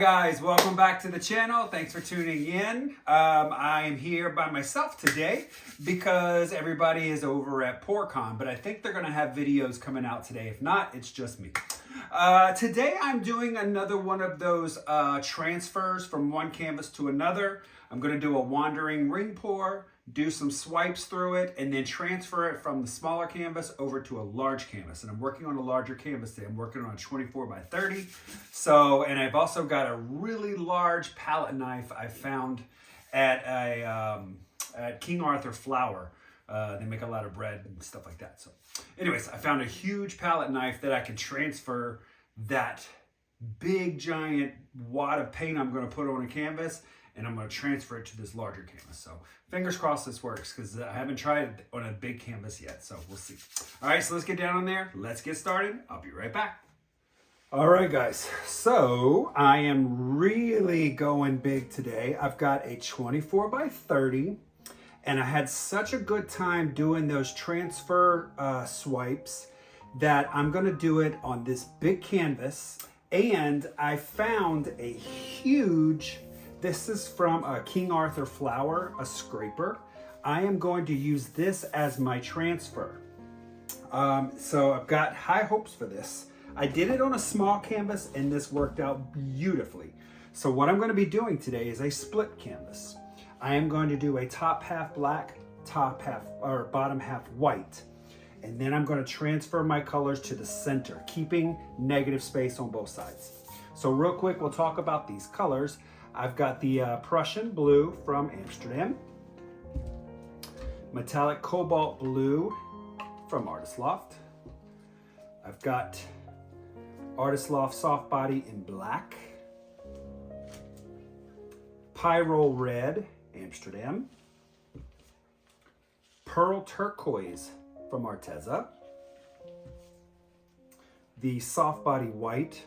guys, welcome back to the channel. Thanks for tuning in. I am here by myself today because everybody is over at PourCon, but I think they're gonna have videos coming out today. If not, it's just me. Today I'm doing another one of those transfers from one canvas to another. I'm gonna do a wandering ring pour, do some swipes through it, and then transfer it from the smaller canvas over to a large canvas. And I'm working on a larger canvas today. I'm working on a 24 by 30. So, and I've also got a really large palette knife I found at at King Arthur Flour. They make a lot of bread and stuff like that. So anyways, I found a huge palette knife that I can transfer that big giant wad of paint I'm gonna put on a canvas, and I'm going to transfer it to this larger canvas. So fingers crossed this works, because I haven't tried it on a big canvas yet, so we'll see. All right, so let's get down on there. Let's get started. I'll be right back. All right, guys, so I am really going big today. I've got a 24 by 30, and I had such a good time doing those transfer swipes that I'm going to do it on this big canvas. And I found a huge... This is from King Arthur Flour, a scraper. I am going to use this as my transfer. So I've got high hopes for this. I did it on a small canvas and this worked out beautifully. So what I'm going to be doing today is a split canvas. I am going to do a top half black, bottom half white. And then I'm going to transfer my colors to the center, keeping negative space on both sides. So real quick, we'll talk about these colors. I've got the Prussian blue from Amsterdam, metallic cobalt blue from Loft. I've got Loft soft body in black, Pyrolle Red, Amsterdam, pearl turquoise from Arteza, the soft body white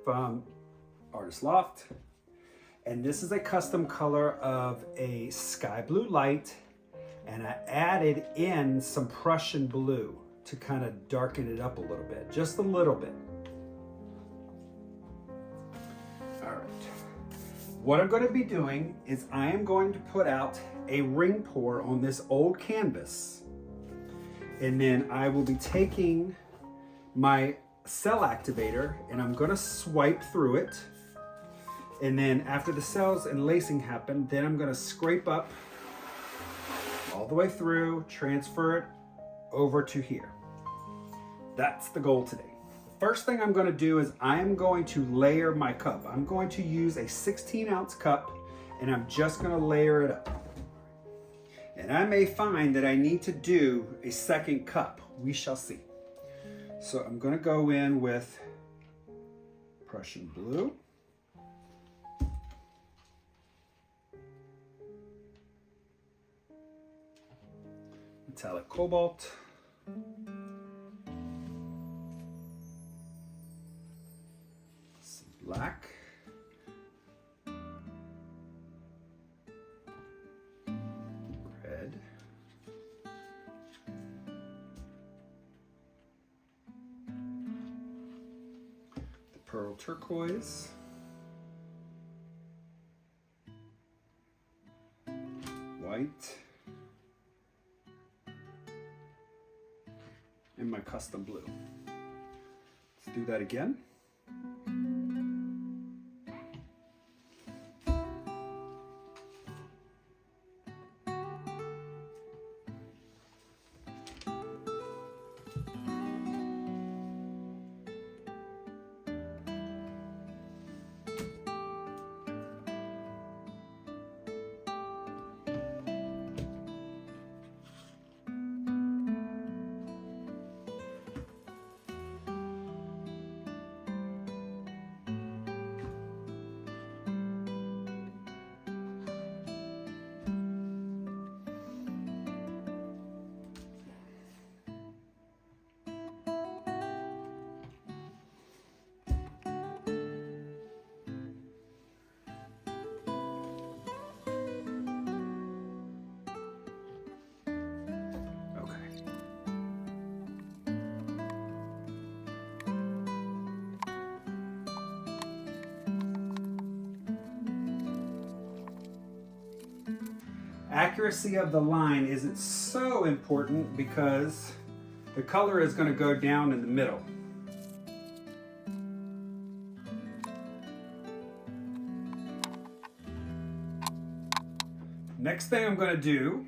from Loft. And this is a custom color of a sky blue light, and I added in some Prussian blue to kind of darken it up a little bit, just a little bit. All right, what I'm going to be doing is I am going to put out a ring pour on this old canvas, and then I will be taking my cell activator and I'm going to swipe through it. And then after the cells and lacing happen, then I'm gonna scrape up all the way through, transfer it over to here. That's the goal today. First thing I'm gonna do is I am going to layer my cup. I'm going to use a 16-ounce cup, and I'm just gonna layer it up. And I may find that I need to do a second cup. We shall see. So I'm gonna go in with Prussian blue. Metallic cobalt, some black, red, the pearl turquoise, white, and my custom blue. Let's do that again. accuracy of the line isn't so important because the color is going to go down in the middle. Next thing I'm going to do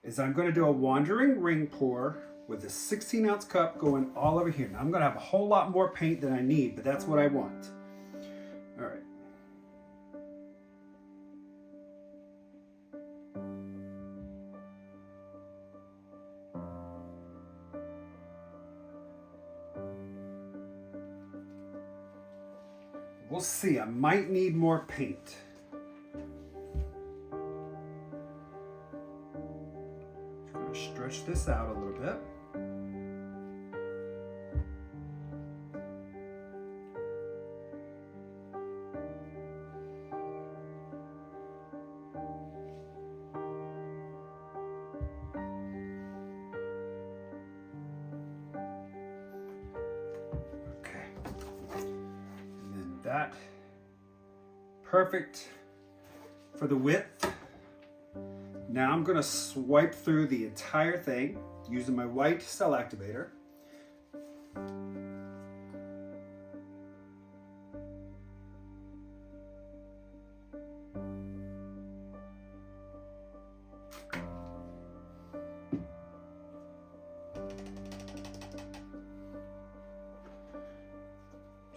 is I'm going to do a wandering ring pour with a 16-ounce cup going all over here. Now I'm going to have a whole lot more paint than I need, but that's what I want. All right. We'll see, I might need more paint. Just gonna stretch this out a little bit. That perfect for the width. Now I'm going to swipe through the entire thing using my white cell activator.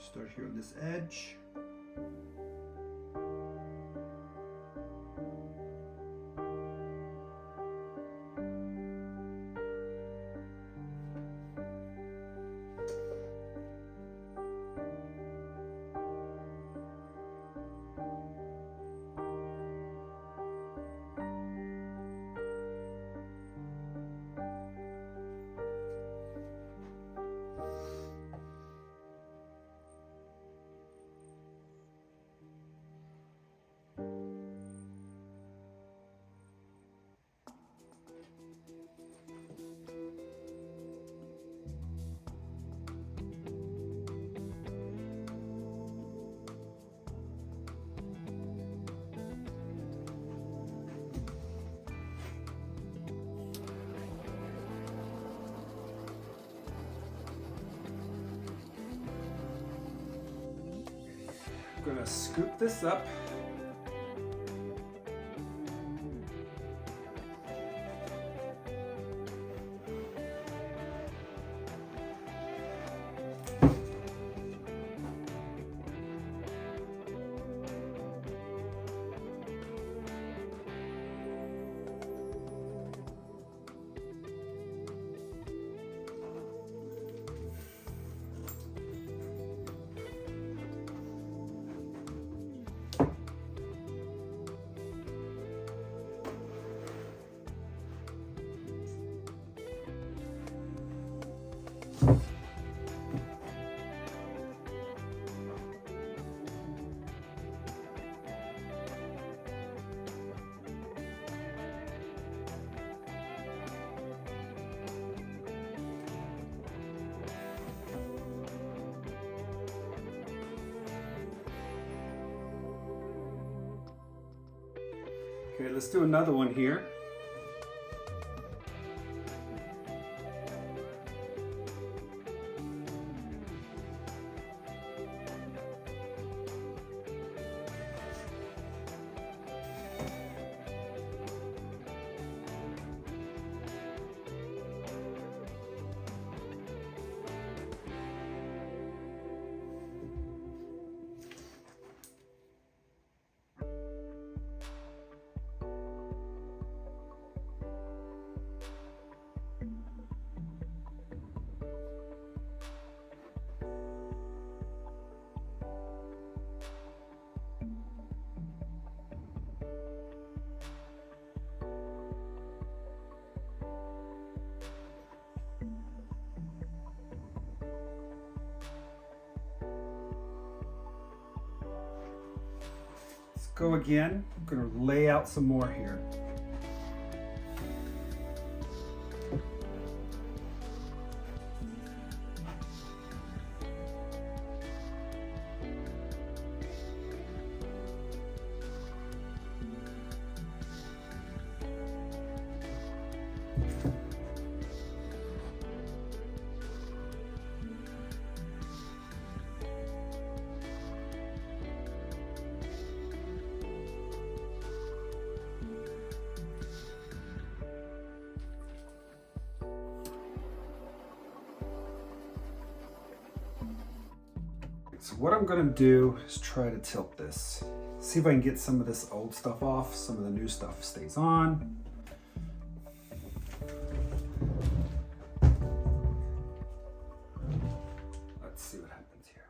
Start here on this edge. I'm gonna scoop this up. Okay, let's do another one here. Go again. I'm going to lay out some more here. So what I'm gonna do is try to tilt this. See if I can get some of this old stuff off, some of the new stuff stays on. Let's see what happens here.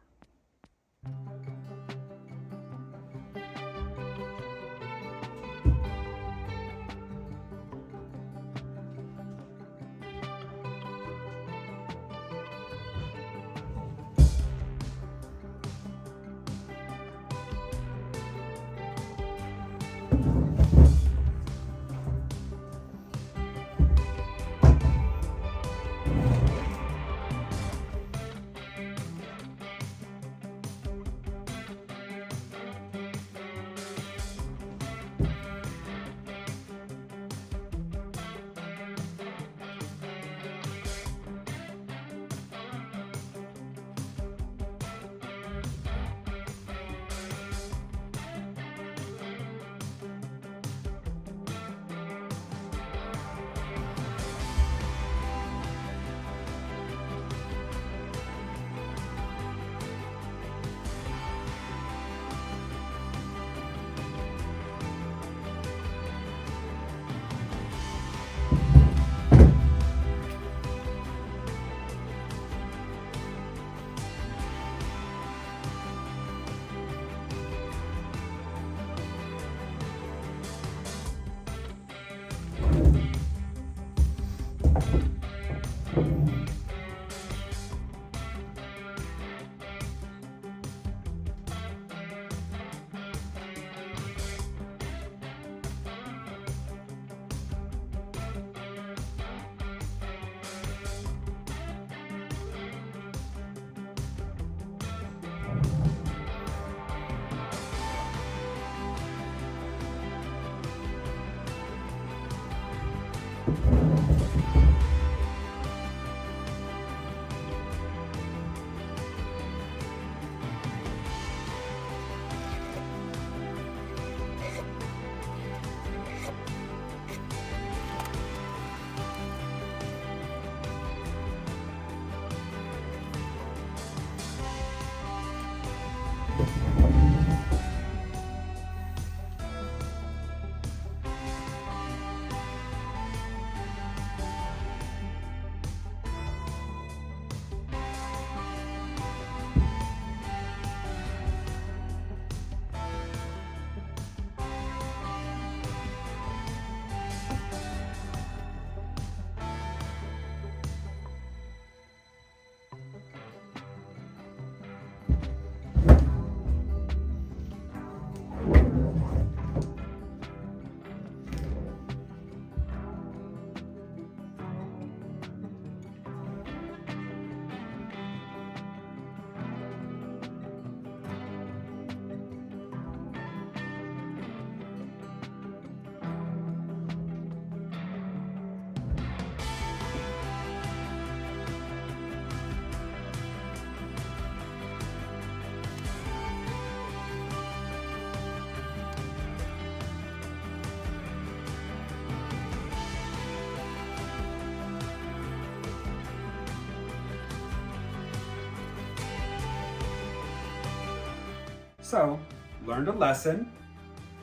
So, learned a lesson.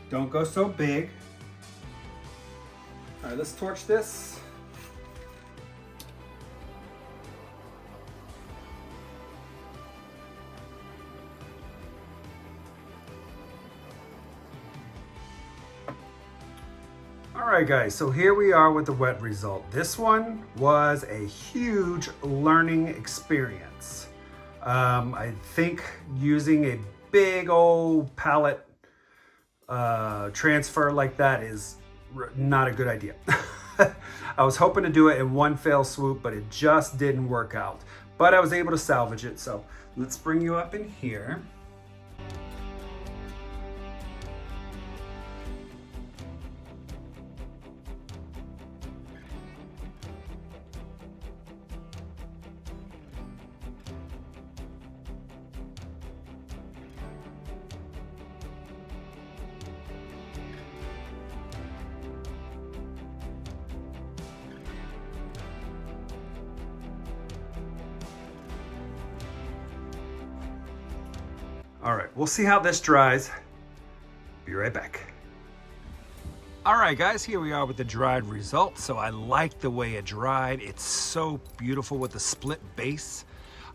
Don't go so big. All right, let's torch this. All right, guys, so here we are with the wet result. This one was a huge learning experience. I think using a big old palette transfer like that is not a good idea. I was hoping to do it in one fell swoop, but it just didn't work out. But I was able to salvage it, so let's bring you up in here. All right, we'll see how this dries. Be right back. All right, guys, here we are with the dried result. So I like the way it dried. It's so beautiful with the split base.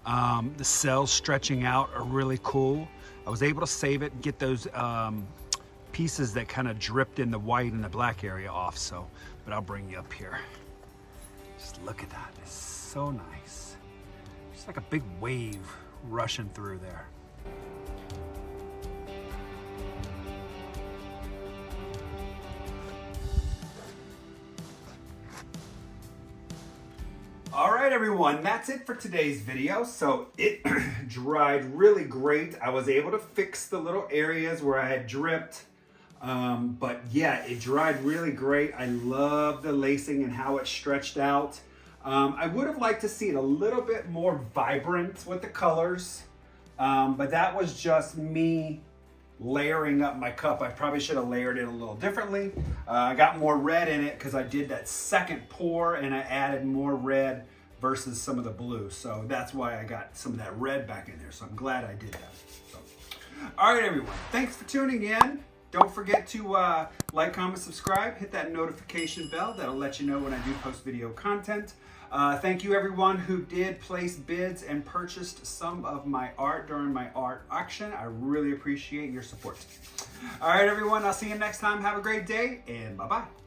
The cells stretching out are really cool. I was able to save it and get those pieces that kind of dripped in the white and the black area off. So, but I'll bring you up here. Just look at that. It's so nice. Just like a big wave rushing through there. All right, everyone, that's it for today's video. So it dried really great. I was able to fix the little areas where I had dripped. But yeah, it dried really great. I love the lacing and how it stretched out. I would have liked to see it a little bit more vibrant with the colors. But that was just me layering up my cup. I probably should have layered it a little differently. I got more red in it because I did that second pour and I added more red versus some of the blue. So that's why I got some of that red back in there. So I'm glad I did that. So, all right, everyone. Thanks for tuning in. Don't forget to like, comment, subscribe. Hit that notification bell. That'll let you know when I do post video content. Thank you everyone who did place bids and purchased some of my art during my art auction. I really appreciate your support. All right, everyone, I'll see you next time. Have a great day and bye-bye.